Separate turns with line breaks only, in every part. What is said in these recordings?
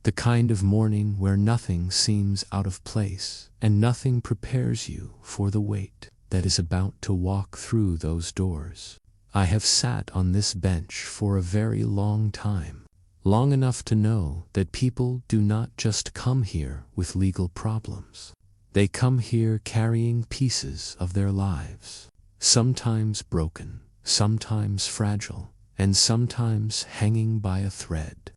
The kind of morning where nothing seems out of place and nothing prepares you for the weight that is about to walk through those doors. I have sat on this bench for a very long time, long enough to know that people do not just come here with legal problems. They come here carrying pieces of their lives, sometimes broken, sometimes fragile, and sometimes hanging by a thread.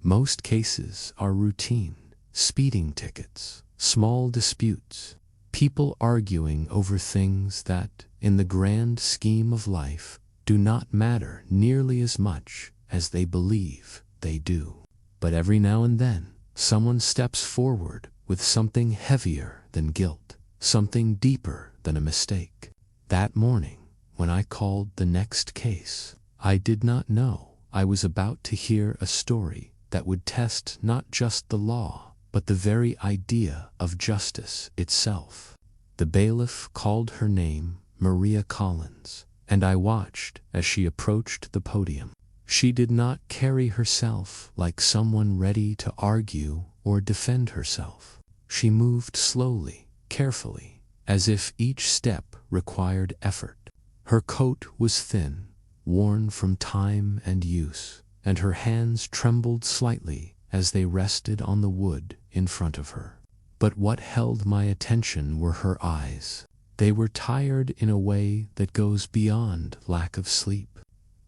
Most cases are routine: speeding tickets, small disputes, people arguing over things that, in the grand scheme of life, do not matter nearly as much as they believe they do. But every now and then, someone steps forward with something heavier than guilt, something deeper than a mistake. That morning, when I called the next case, I did not know I was about to hear a story that would test not just the law, but the very idea of justice itself. The bailiff called her name Maria Collins, and I watched as she approached the podium. She did not carry herself like someone ready to argue or defend herself. She moved slowly, carefully, as if each step required effort. Her coat was thin, worn from time and use, and her hands trembled slightly as they rested on the wood in front of her. But what held my attention were her eyes. They were tired in a way that goes beyond lack of sleep.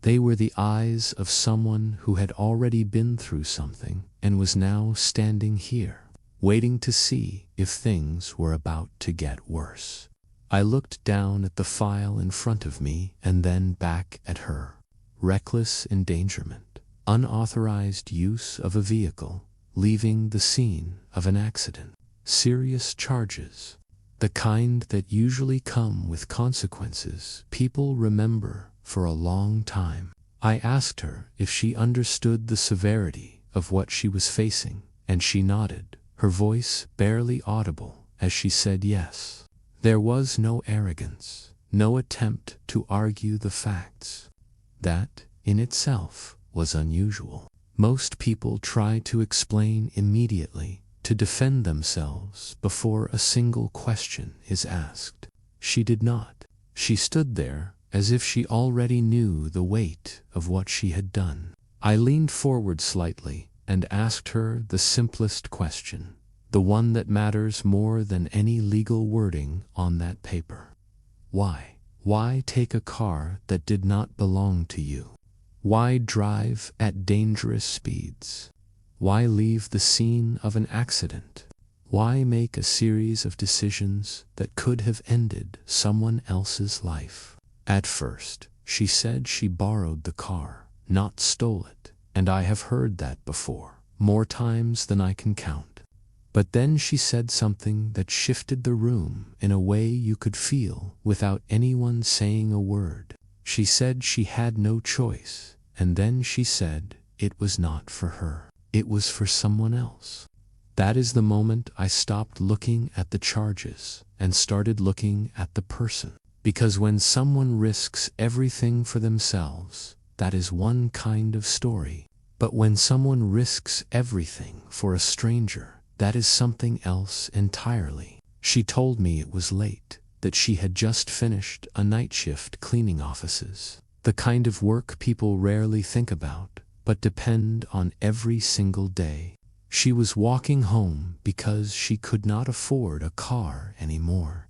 They were the eyes of someone who had already been through something and was now standing here, waiting to see if things were about to get worse. I looked down at the file in front of me and then back at her. Reckless endangerment, unauthorized use of a vehicle, leaving the scene of an accident, serious charges, the kind that usually come with consequences people remember for a long time. I asked her if she understood the severity of what she was facing, and she nodded, her voice barely audible as she said yes. There was no arrogance, no attempt to argue the facts. That, in itself, was unusual. Most people try to explain immediately, to defend themselves before a single question is asked. She did not. She stood there as if she already knew the weight of what she had done. I leaned forward slightly and asked her the simplest question, the one that matters more than any legal wording on that paper. Why? Why take a car that did not belong to you? Why drive at dangerous speeds? Why leave the scene of an accident? Why make a series of decisions that could have ended someone else's life? At first, she said she borrowed the car, not stole it, and I have heard that before, more times than I can count. But then she said something that shifted the room in a way you could feel without anyone saying a word. She said she had no choice, and then she said it was not for her. It was for someone else. That is the moment I stopped looking at the charges and started looking at the person. Because when someone risks everything for themselves, that is one kind of story. But when someone risks everything for a stranger, that is something else entirely. She told me it was late, that she had just finished a night shift cleaning offices, the kind of work people rarely think about, but depend on every single day. She was walking home because she could not afford a car anymore.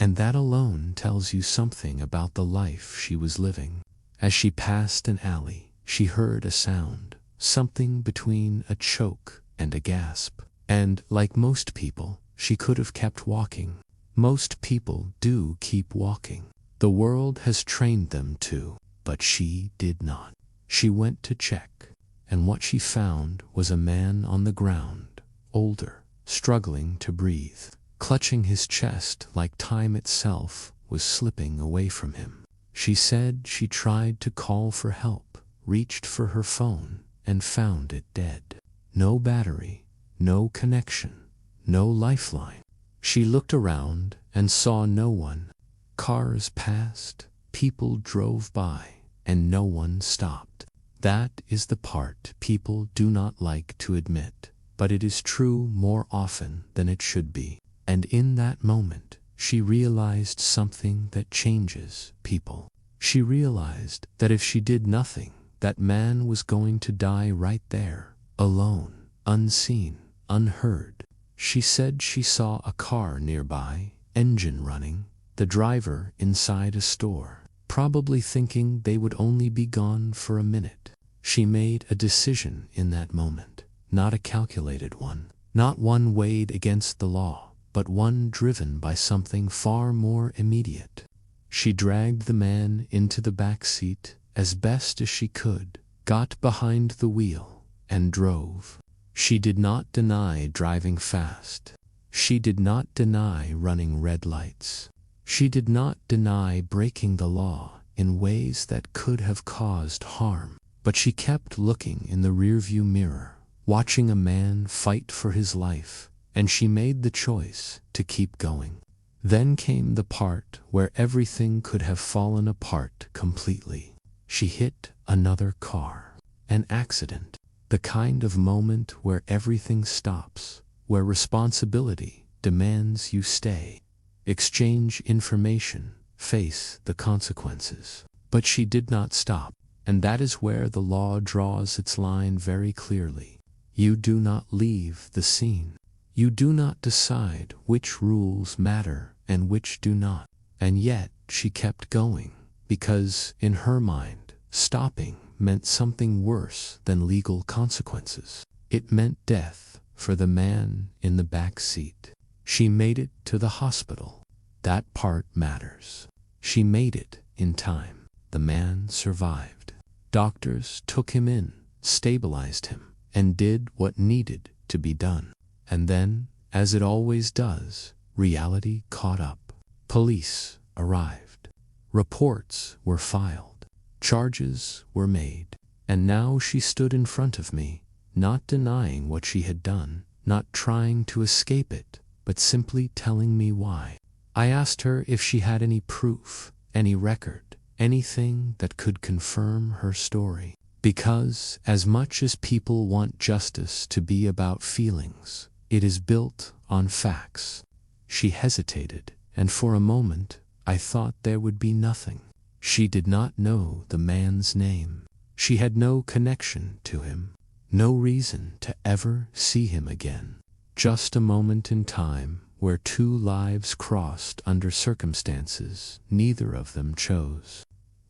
And that alone tells you something about the life she was living. As she passed an alley, she heard a sound, something between a choke and a gasp. And, like most people, she could have kept walking. Most people do keep walking. The world has trained them to, but she did not. She went to check, and what she found was a man on the ground, older, struggling to breathe, clutching his chest like time itself was slipping away from him. She said she tried to call for help, reached for her phone, and found it dead. No battery, no connection, no lifeline. She looked around and saw no one. Cars passed, people drove by, and no one stopped. That is the part people do not like to admit. but it is true more often than it should be. And in that moment, she realized something that changes people. She realized that if she did nothing, that man was going to die right there, alone, unseen, unheard. She said she saw a car nearby, engine running, the driver inside a store, probably thinking they would only be gone for a minute. She made a decision in that moment, not a calculated one, not one weighed against the law, but one driven by something far more immediate. She dragged the man into the back seat as best as she could, got behind the wheel, and drove. She did not deny driving fast. She did not deny running red lights. She did not deny breaking the law in ways that could have caused harm. But she kept looking in the rearview mirror, watching a man fight for his life, and she made the choice to keep going. Then came the part where everything could have fallen apart completely. She hit another car. An accident. The kind of moment where everything stops, where responsibility demands you stay, exchange information, face the consequences. But she did not stop, and that is where the law draws its line very clearly. You do not leave the scene. You do not decide which rules matter and which do not. And yet she kept going, because in her mind, stopping meant something worse than legal consequences. It meant death for the man in the back seat. She made it to the hospital. That part matters. She made it in time. The man survived. Doctors took him in, stabilized him, and did what needed to be done. And then, as it always does, reality caught up. Police arrived. Reports were filed. Charges were made. And now she stood in front of me, not denying what she had done, not trying to escape it, but simply telling me why. I asked her if she had any proof, any record, anything that could confirm her story. Because as much as people want justice to be about feelings, it is built on facts. She hesitated, and for a moment I thought there would be nothing. She did not know the man's name. She had no connection to him, no reason to ever see him again. Just a moment in time where two lives crossed under circumstances neither of them chose.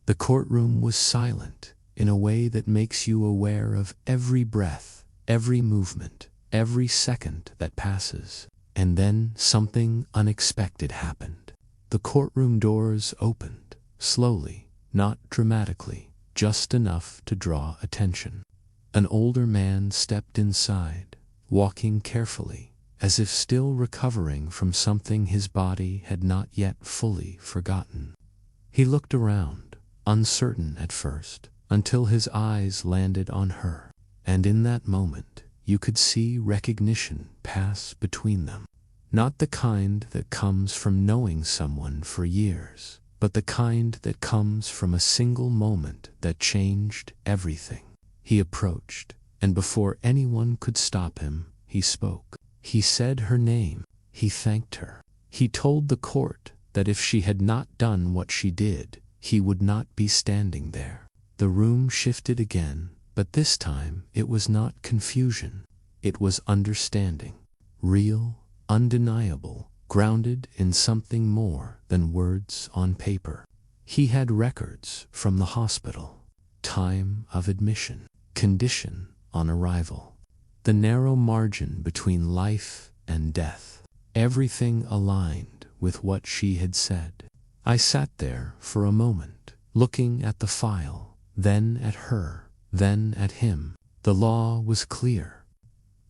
The courtroom was silent in a way that makes you aware of every breath, every movement, every second that passes. And then something unexpected happened. The courtroom doors opened, slowly, not dramatically, just enough to draw attention. An older man stepped inside, walking carefully, as if still recovering from something his body had not yet fully forgotten. He looked around, uncertain at first, until his eyes landed on her, and in that moment you could see recognition pass between them. Not the kind that comes from knowing someone for years, but the kind that comes from a single moment that changed everything. He approached, and before anyone could stop him, he spoke. He said her name. He thanked her. He told the court that if she had not done what she did, he would not be standing there. The room shifted again, but this time it was not confusion. It was understanding. Real, undeniable, grounded in something more than words on paper. He had records from the hospital, time of admission, condition on arrival, the narrow margin between life and death. Everything aligned with what she had said. I sat there for a moment, looking at the file, then at her, then at him. The law was clear.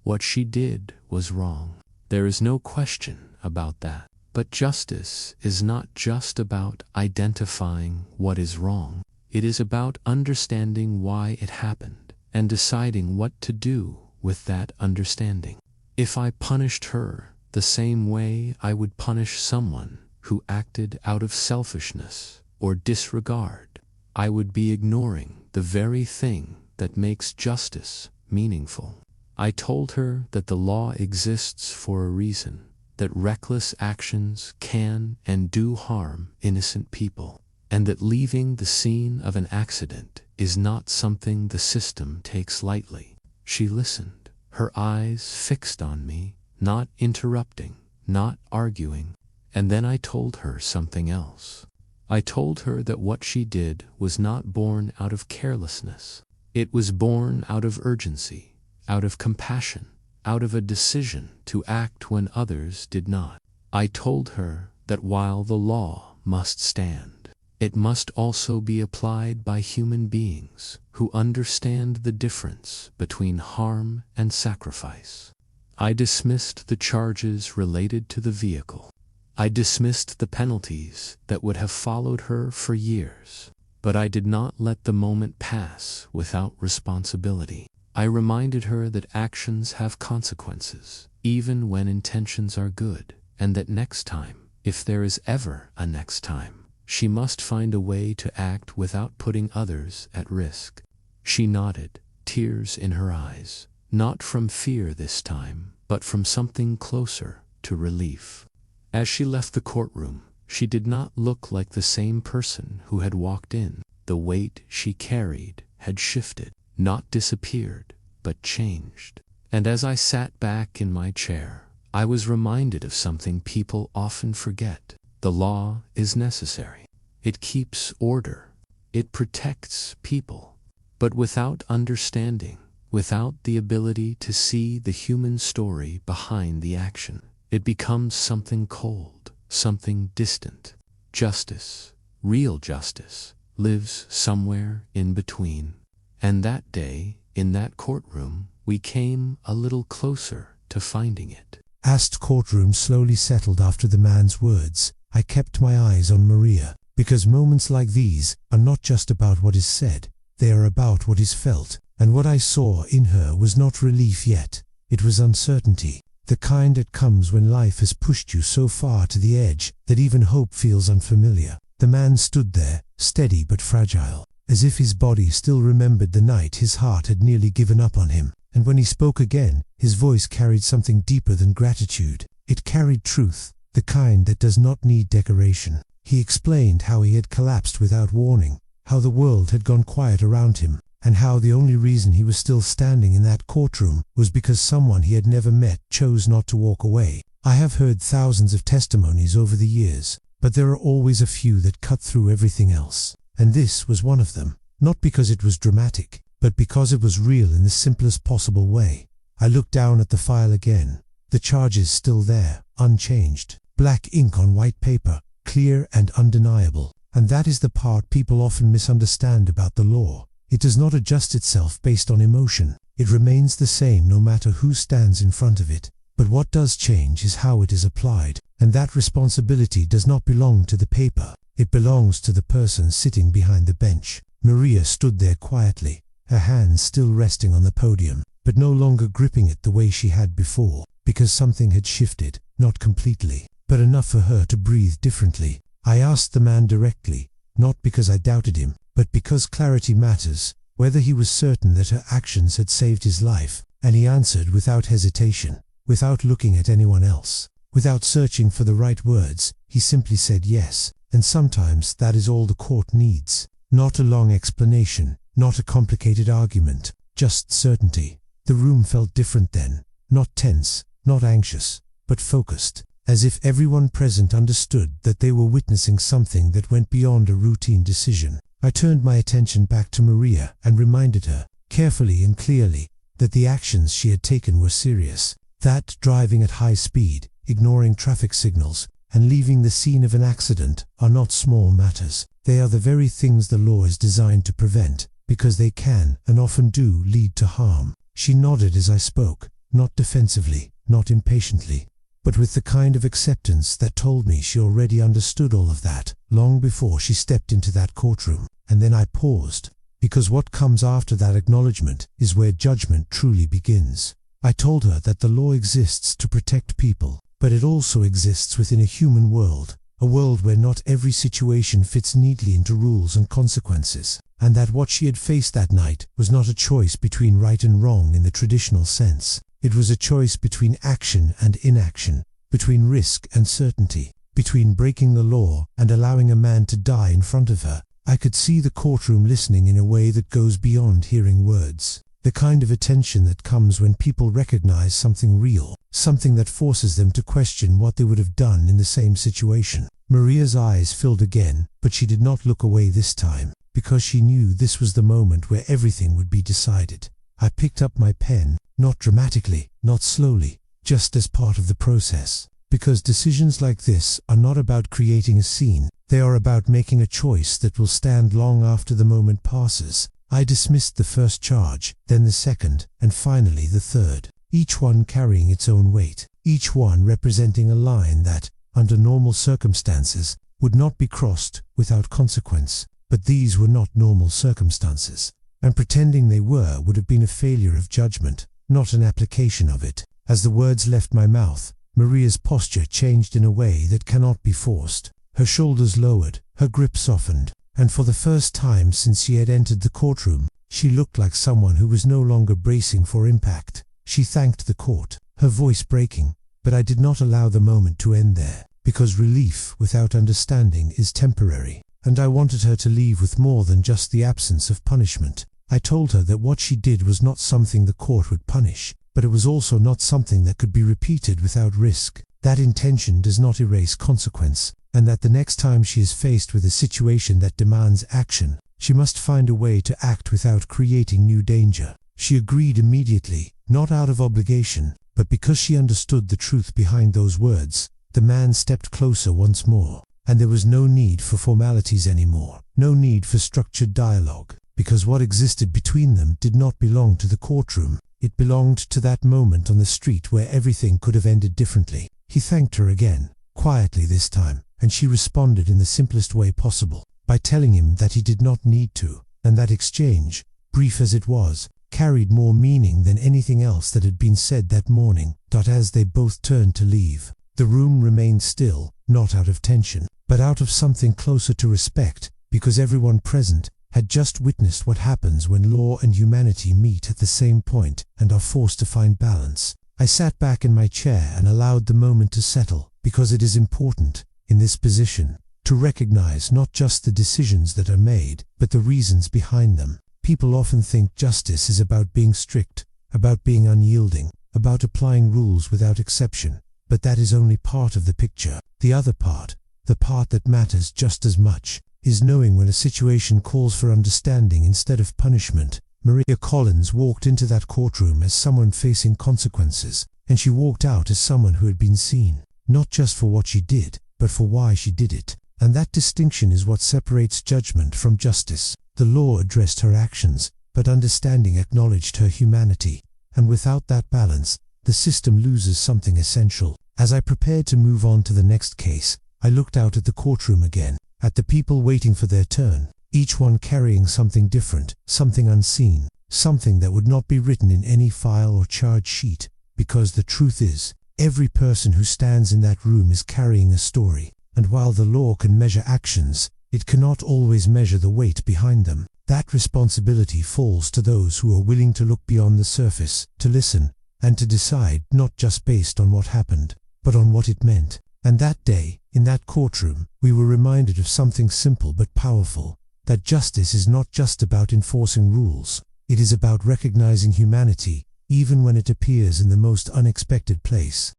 What she did was wrong. There is no question about that. But justice is not just about identifying what is wrong. It is about understanding why it happened and deciding what to do with that understanding. If I punished her the same way I would punish someone who acted out of selfishness or disregard, I would be ignoring the very thing that makes justice meaningful. I told her that the law exists for a reason, that reckless actions can and do harm innocent people, and that leaving the scene of an accident is not something the system takes lightly. She listened, her eyes fixed on me, not interrupting, not arguing, and then I told her something else. I told her that what she did was not born out of carelessness. It was born out of urgency, out of compassion, out of a decision to act when others did not. I told her that while the law must stand, it must also be applied by human beings who understand the difference between harm and sacrifice. I dismissed the charges related to the vehicle. I dismissed the penalties that would have followed her for years. But I did not let the moment pass without responsibility. I reminded her that actions have consequences, even when intentions are good, and that next time, if there is ever a next time, she must find a way to act without putting others at risk. She nodded, tears in her eyes, not from fear this time, but from something closer to relief. As she left the courtroom, she did not look like the same person who had walked in. The weight she carried had shifted, not disappeared, but changed. And as I sat back in my chair, I was reminded of something people often forget. The law is necessary. It keeps order. It protects people. But without understanding, without the ability to see the human story behind the action, it becomes something cold, something distant. Justice, real justice, lives somewhere in between. And that day, in that courtroom, we came a little closer to finding it.
As the courtroom slowly settled after the man's words, I kept my eyes on Maria, because moments like these are not just about what is said, they are about what is felt, and what I saw in her was not relief yet, it was uncertainty. The kind that comes when life has pushed you so far to the edge that even hope feels unfamiliar. The man stood there, steady but fragile, as if his body still remembered the night his heart had nearly given up on him, and when he spoke again, his voice carried something deeper than gratitude. It carried truth, the kind that does not need decoration. He explained how he had collapsed without warning, how the world had gone quiet around him, and how the only reason he was still standing in that courtroom was because someone he had never met chose not to walk away. I have heard thousands of testimonies over the years, but there are always a few that cut through everything else. And this was one of them, not because it was dramatic, but because it was real in the simplest possible way. I looked down at the file again, the charges still there, unchanged, black ink on white paper, clear and undeniable. And that is the part people often misunderstand about the law. It does not adjust itself based on emotion. It remains the same no matter who stands in front of it. But what does change is how it is applied, and that responsibility does not belong to the paper. It belongs to the person sitting behind the bench. Maria stood there quietly, her hands still resting on the podium, but no longer gripping it the way she had before, because something had shifted, not completely, but enough for her to breathe differently. I asked the man directly, not because I doubted him, but because clarity matters, whether he was certain that her actions had saved his life, and he answered without hesitation, without looking at anyone else, without searching for the right words. He simply said yes, and sometimes that is all the court needs. Not a long explanation, not a complicated argument, just certainty. The room felt different then, not tense, not anxious, but focused, as if everyone present understood that they were witnessing something that went beyond a routine decision. I turned my attention back to Maria and reminded her, carefully and clearly, that the actions she had taken were serious, that driving at high speed, ignoring traffic signals, and leaving the scene of an accident are not small matters. They are the very things the law is designed to prevent, because they can, and often do, lead to harm. She nodded as I spoke, not defensively, not impatiently, but with the kind of acceptance that told me she already understood all of that, long before she stepped into that courtroom. And then I paused, because what comes after that acknowledgement is where judgment truly begins. I told her that the law exists to protect people, but it also exists within a human world, a world where not every situation fits neatly into rules and consequences. and that what she had faced that night was not a choice between right and wrong in the traditional sense. It was a choice between action and inaction, between risk and certainty, between breaking the law and allowing a man to die in front of her. I could see the courtroom listening in a way that goes beyond hearing words. The kind of attention that comes when people recognize something real, something that forces them to question what they would have done in the same situation. Maria's eyes filled again, but she did not look away this time, because she knew this was the moment where everything would be decided. I picked up my pen, not dramatically, not slowly, just as part of the process. Because decisions like this are not about creating a scene, they are about making a choice that will stand long after the moment passes. I dismissed the first charge, then the second, and finally the third, each one carrying its own weight, each one representing a line that, under normal circumstances, would not be crossed without consequence. But these were not normal circumstances, and pretending they were would have been a failure of judgment, not an application of it. As the words left my mouth, Maria's posture changed in a way that cannot be forced. Her shoulders lowered, her grip softened, and for the first time since she had entered the courtroom, she looked like someone who was no longer bracing for impact. She thanked the court, her voice breaking, but I did not allow the moment to end there, because relief without understanding is temporary, and I wanted her to leave with more than just the absence of punishment. I told her that what she did was not something the court would punish, but it was also not something that could be repeated without risk. That intention does not erase consequence, and that the next time she is faced with a situation that demands action, she must find a way to act without creating new danger. She agreed immediately, not out of obligation, but because she understood the truth behind those words. The man stepped closer once more, and there was no need for formalities anymore, no need for structured dialogue, because what existed between them did not belong to the courtroom. It belonged to that moment on the street where everything could have ended differently. He thanked her again, quietly this time, and she responded in the simplest way possible, by telling him that he did not need to, and that exchange, brief as it was, carried more meaning than anything else that had been said that morning. As they both turned to leave, the room remained still, not out of tension, but out of something closer to respect, because everyone present had just witnessed what happens when law and humanity meet at the same point and are forced to find balance. I sat back in my chair and allowed the moment to settle, because it is important, in this position, to recognize not just the decisions that are made, but the reasons behind them. People often think justice is about being strict, about being unyielding, about applying rules without exception, but that is only part of the picture. The other part, the part that matters just as much, is knowing when a situation calls for understanding instead of punishment. Maria Collins walked into that courtroom as someone facing consequences, and she walked out as someone who had been seen, not just for what she did, but for why she did it. And that distinction is what separates judgment from justice. The law addressed her actions, but understanding acknowledged her humanity, and without that balance, the system loses something essential. As I prepared to move on to the next case, I looked out at the courtroom again, at the people waiting for their turn, each one carrying something different, something unseen, something that would not be written in any file or charge sheet, because the truth is, every person who stands in that room is carrying a story, and while the law can measure actions, it cannot always measure the weight behind them. That responsibility falls to those who are willing to look beyond the surface, to listen, and to decide not just based on what happened, but on what it meant. And that day, in that courtroom, we were reminded of something simple but powerful, that justice is not just about enforcing rules, it is about recognizing humanity, even when it appears in the most unexpected place.